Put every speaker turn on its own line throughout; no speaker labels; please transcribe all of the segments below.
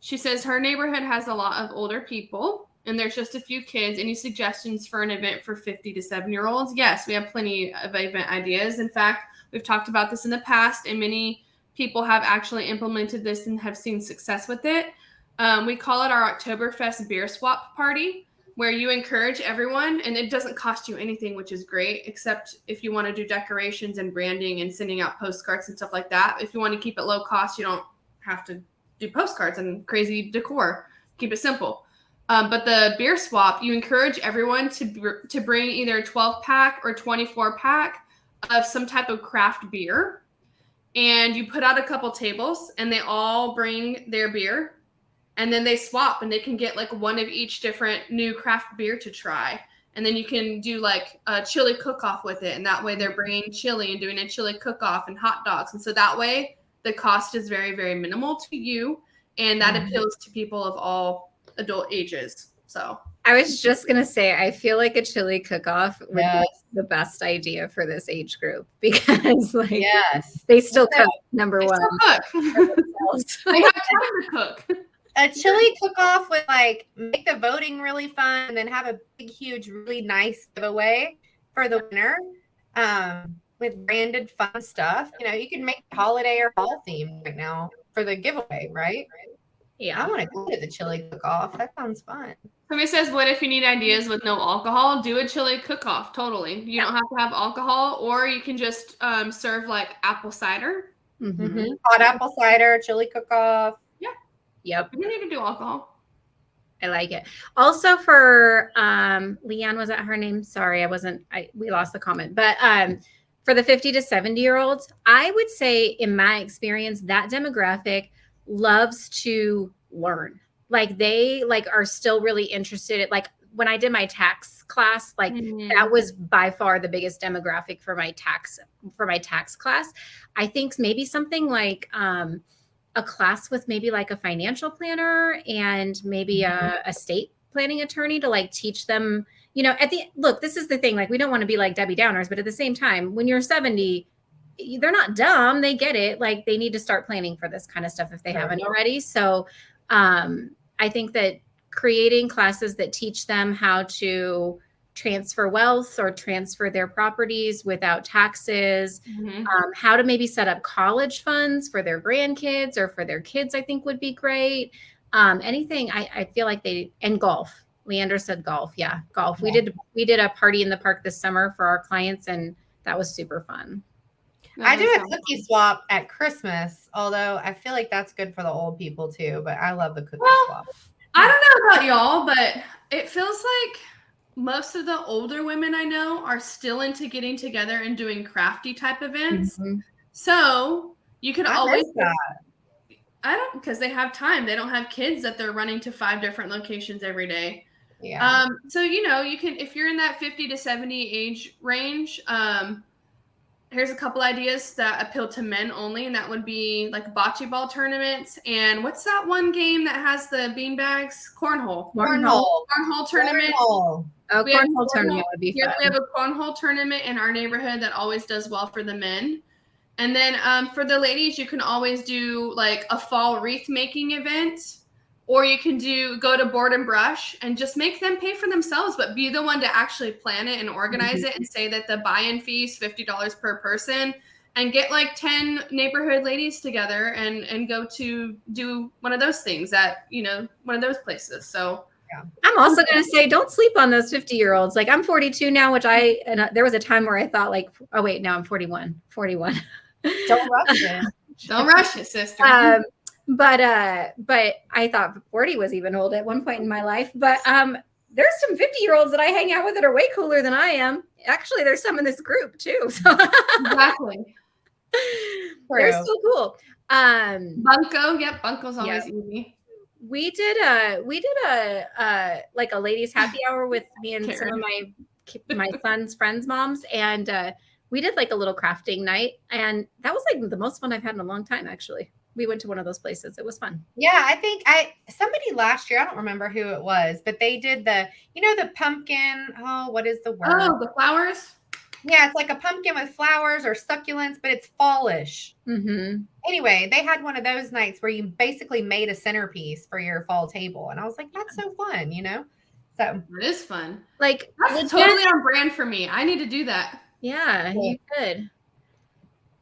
She says her neighborhood has a lot of older people, and there's just a few kids. Any suggestions for an event for 50 to 7-year-olds? Yes, we have plenty of event ideas. In fact, we've talked about this in the past, and many people have actually implemented this and have seen success with it. We call it our Oktoberfest beer swap party, where you encourage everyone, and it doesn't cost you anything, which is great, except if you want to do decorations and branding and sending out postcards and stuff like that. If you want to keep it low cost, you don't have to do postcards and crazy decor. Keep it simple. But the beer swap, you encourage everyone to bring either a 12-pack or 24-pack of some type of craft beer. And you put out a couple tables, and they all bring their beer. And then they swap, and they can get like one of each different new craft beer to try. And then you can do like a chili cook-off with it. And that way they're bringing chili and doing a chili cook-off and hot dogs. And so that way the cost is very, very minimal to you. And that appeals to people of all adult ages. So
I was just going to say, I feel like a chili cook-off would be the best idea for this age group, because like they still cook, number one.
They have time to cook.
A chili cook-off would like make the voting really fun, and then have a big, huge, really nice giveaway for the winner with branded fun stuff. You know, you can make holiday or fall theme right now for the giveaway, right? Yeah, I want to go to the chili cook-off. That sounds fun.
Somebody says, what if you need ideas with no alcohol? Do a chili cook-off. Totally. You don't have to have alcohol, or you can just serve like apple cider.
Hot apple cider, chili cook-off.
Yep.
You don't need to do alcohol.
I like it. Also for Leanne, was that her name? Sorry, we lost the comment. But for the 50 to 70-year-olds, I would say in my experience, that demographic loves to learn. Like they are still really interested in, like when I did my tax class, like that was by far the biggest demographic for my tax class. I think maybe something like a class with maybe like a financial planner and maybe a estate planning attorney to like teach them, you know, look, this is the thing, like we don't want to be like Debbie Downers, but at the same time, when you're 70, they're not dumb. They get it. Like they need to start planning for this kind of stuff if they haven't already. So I think that creating classes that teach them how to transfer wealth or transfer their properties without taxes, how to maybe set up college funds for their grandkids or for their kids, I think would be great. Anything I feel like and golf. Leander said golf. Yeah, golf. Yeah. We did a party in the park this summer for our clients, and that was super fun.
I do a cookie swap at Christmas, although I feel like that's good for the old people too, but I love the cookie swap.
I don't know about y'all, but it feels like most of the older women I know are still into getting together and doing crafty type events. So you could always, because they have time. They don't have kids that they're running to 5 different locations every day. Yeah. So, you know, you can, if you're in that 50 to 70 age range, here's a couple ideas that appeal to men only, and that would be like bocce ball tournaments. And what's that one game that has the bean bags? Cornhole tournament.
Cornhole tournament would be fun.
We have a cornhole tournament in our neighborhood that always does well for the men. And then for the ladies, you can always do like a fall wreath making event, or you can go to Board and Brush and just make them pay for themselves, but be the one to actually plan it and organize it, and say that the buy-in fee is $50 per person, and get like 10 neighborhood ladies together and go to do one of those things at, you know, one of those places. So
I'm also going to say, don't sleep on those 50-year-olds. Like I'm 42 now, which there was a time where I thought like, oh wait, now I'm 41.
Don't rush it.
Don't rush it, sister.
But I thought 40 was even old at one point in my life. But there's some 50-year-olds that I hang out with that are way cooler than I am. Actually, there's some in this group too. So.
Exactly.
They're so cool.
Bunko, yep, Bunko's always easy.
We did a like a ladies happy hour with me and some of my son's friends' moms, and we did like a little crafting night, and that was like the most fun I've had in a long time. Actually, we went to one of those places. It was fun.
Yeah, I think somebody last year, I don't remember who it was, but they did the pumpkin. Oh, what is the word?
Oh, the flowers.
Yeah, it's like a pumpkin with flowers or succulents, but it's fallish.
Mm-hmm.
Anyway, they had one of those nights where you basically made a centerpiece for your fall table. And I was like, that's so fun, you know? So
It is fun.
Like
That's totally on brand for me. I need to do that.
yeah, you could.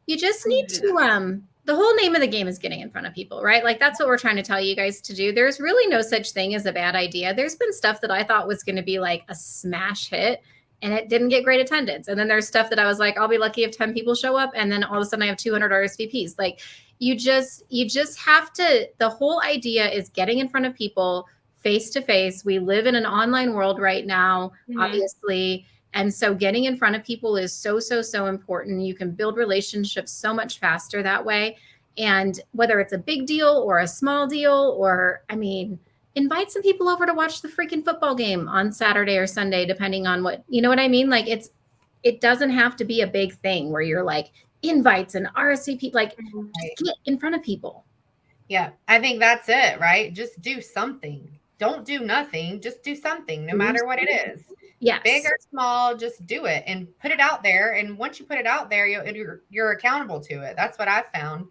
You just
I
need
need to do
to the whole name of the game is getting in front of people, right? Like that's what we're trying to tell you guys to do. There's really no such thing as a bad idea. There's been stuff that I thought was going to be like a smash hit and it didn't get great attendance. And then there's stuff that I was like, I'll be lucky if 10 people show up and then all of a sudden I have 200 RSVPs. Like you just have to, the whole idea is getting in front of people face to face. We live in an online world right now, obviously. And so getting in front of people is so, so, so important. You can build relationships so much faster that way. And whether it's a big deal or a small deal, or I mean, invite some people over to watch the freaking football game on Saturday or Sunday, depending on what, you know what I mean? Like it doesn't have to be a big thing where you're like invites and RSVP, like just get in front of people.
Yeah, I think that's it, right? Just do something. Don't do nothing. Just do something, no matter what it is.
Yes.
Big or small, just do it and put it out there. And once you put it out there, you're accountable to it. That's what I've found.